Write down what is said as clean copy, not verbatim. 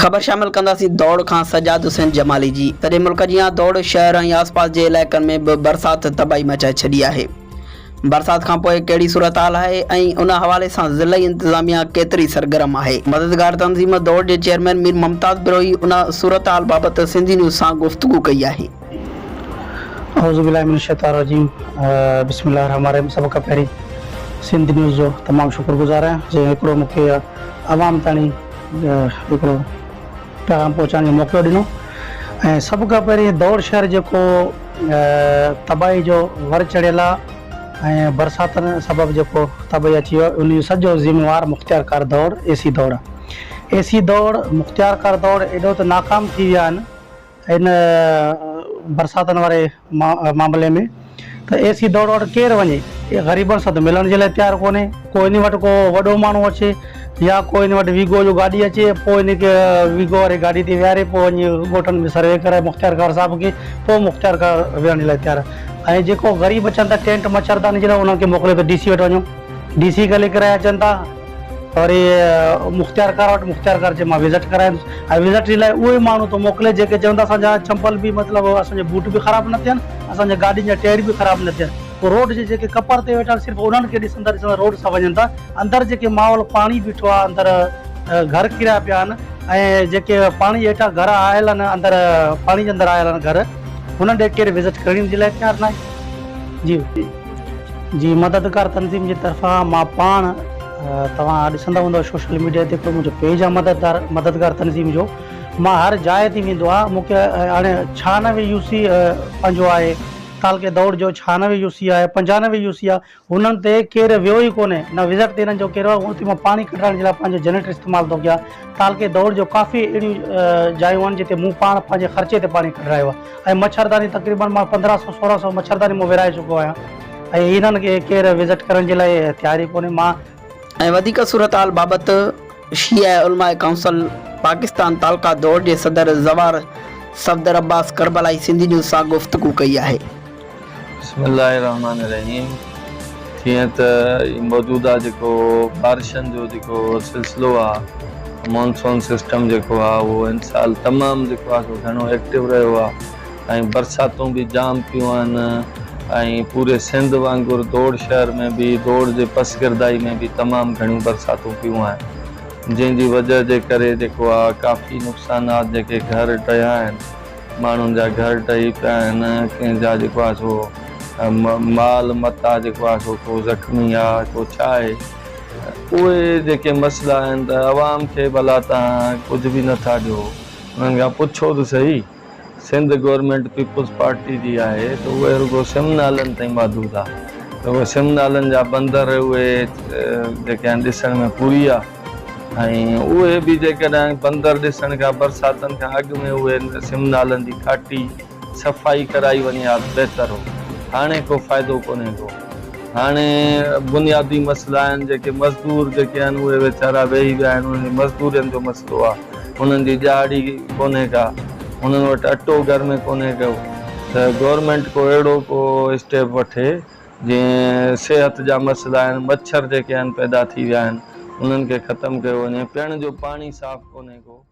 खबर शामिल कंदासीं दौड़ खां सजाद हुसैन जमाली जी। सॼे मुल्क जी दौड़ शहर ऐं आसपास जे इलाइक़नि में बि बरसाति तबाही मचाए छॾी आहे। बरसाति खां पोइ कहिड़ी सूरत हाल आहे ऐं उन हवाले सां ज़िला इंतिज़ामिया केतिरी सरगर्म आहे। मददगार तंज़ीम दौड़ जे चेयरमैन मीर मुमताज़ बिरोही उन सूरत हाल बाबति सिंधी न्यूज़ सां गुफ़्तगू कई आहे। बिस्मिल्लाहिर्रहमानिर्रहीम। सब खां पहिरीं सिंध न्यूज़ जो तमामु शुक्रगुज़ार आहियां जंहिं हिकिड़ो मूंखे आवाम ताईं हिकिड़ो पैगाम पहुचाइण जो मौक़ो ॾिनो। ऐं सभ खां पहिरीं दौड़ शहर जेको तबाही जो वर चढ़ियल आहे ऐं बरसातनि सबबु जेको तबाही अची वियो उन जो सॼो ज़िम्मेवार मुख़्तियारकार दौड़ एसी दौड़ आहे। एसी दौड़ मुख़्तियारकार दौड़ एॾो त नाकाम थी विया आहिनि इन बरसातनि वारे मामले में त एसी दौड़ वटि केरु वञे। ग़रीबनि सां त मिलण जे लाइ तयारु कोन्हे। कोई इन वटि को वॾो माण्हू अचे या कोई इन वटि वीगो जो गाॾी अचे पोइ इनखे वीगो वारी गाॾी ते विहारे पोइ वञी ॻोठनि में सर्वे कराए मुख़्तियारकार साहिब खे पोइ मुख़्तियारकार विहण जे लाइ तयारु आहे। ऐं जेको ग़रीब अचनि था टेंट मच्छरदानी जे लाइ उन्हनि खे मोकिले त DC वटि वञो, DC खां लिखी करे अचनि था वरी मुख़्तियारकार वटि मुख़्तियारकार चए मां विज़िट कराईंदुसि। ऐं विज़िट जे लाइ उहे माण्हू थो मोकिले जेके चवंदा असांजा चंपल बि मतिलबु असांजे बूट बि ख़राबु न थियनि, असांजे गाॾियुनि जा टायर बि ख़राबु न थियनि। पोइ रोड जे जेके कपर ते वेठा सिर्फ़ु उन्हनि खे ॾिसंदा रोड सां वञनि था। अंदरि जेके माहौल पाणी बीठो आहे, अंदरि घर किरिया पिया आहिनि ऐं जेके पाणी हेठां घर आयल आहिनि अंदरि पाणी जे अंदरि आयल आहिनि घर हुननि ॾे केरु विज़िट करण जे लाइ तयारु न आहे। जी मददगार तंज़ीम जी तरफ़ां मां पाण तव्हां ॾिसंदा हूंदव सोशल मीडिया ते हिकिड़ो मुंहिंजो पेज आहे मददगार तंज़ीम जो। मां हर जाइ ते वेंदो आहे। मूंखे हाणे 96 UC पंहिंजो आहे तालके दौड़ जो 96 UC आहे 95 UC आहे हुननि ते केरु वियो ई कोन्हे न विज़िट ते हिननि जो केरु आहे। हुते मां पाणी कढाइण जे लाइ पंहिंजो जनरेटर इस्तेमालु थो कयां। तालके दौड़ जो काफ़ी अहिड़ियूं जायूं आहिनि जिते मूं पाण पंहिंजे ख़र्चे ते पाणी कढायो आहे। ऐं मच्छरदानी तक़रीबन मां 1500-1600 मच्छरदानी मूं विराए चुको आहियां ऐं हिननि खे केरु विज़िट करण जे लाइ तयारी कोन्हे। मां ऐं वधीक सूरत हाल बाबति शिया उलमा काउंसिल पाकिस्तान तालका दौड़ जे सदर ज़वार सफ़दर अब्बास करबलाई सिंधी न्यूज़ सां गुफ़्तगू कई आहे। बिस्मिल्लाहिर्रहमानिर्रहीम। जीअं त मौजूदा जेको बारिशनि जो जेको सिलसिलो आहे मॉनसून सिस्टम जेको आहे उहो इन साल तमामु जेको आहे घणो एक्टिव रहियो आहे ऐं बरसातूं बि जाम पियूं आहिनि ऐं पूरे सिंध वांगुरु दौड़ शहर में बि दौड़ जे पसगिरदाई में बि तमामु घणियूं बरसातूं पियूं आहिनि जंहिंजी वजह जे करे जेको आहे काफ़ी नुक़सानात जेके घर टहिया आहिनि माण्हुनि जा घर टही पिया आहिनि कंहिंजा जेको आहे सो माल मता जेको आहे सो को ज़ख़्मी आहे को छा आहे उहे जेके मसइला आहिनि त आवाम खे भला तव्हां कुझु बि नथा ॾियो उन्हनि खां पुछो त सही। सिंध गवर्नमेंट पीपुल्स पार्टी जी आहे त उहे रुगो सिम नालनि ताईं महदूद आहे त उहे सिम नालनि जा बंदर उहे जेके आहिनि ॾिसण में पूरी आहे ऐं उहे बि जेकॾहिं बंदर ॾिसण खां बरसातनि खां अॻु में उहे सिम नालनि जी घाटी सफ़ाई कराई वञे हा बहितर हो। हाणे को फ़ाइदो कोन्हे को। हाणे बुनियादी मसइला आहिनि जेके मज़दूर जेके आहिनि उहे वीचारा वेही विया आहिनि उन्हनि जी मज़दूरनि जो मसइलो आहे उन्हनि जी ॾियाड़ी कोन्हे का उन्हनि वटि अटो घर में कोन्हे को त गवर्नमेंट को अहिड़ो को स्टेप वठे जीअं सिहत जा मसइला आहिनि मच्छर जेके आहिनि पैदा थी विया आहिनि उन्हनि खे ख़तमु कयो वञे। पीअण जो पाणी साफ़ु कोन्हे को।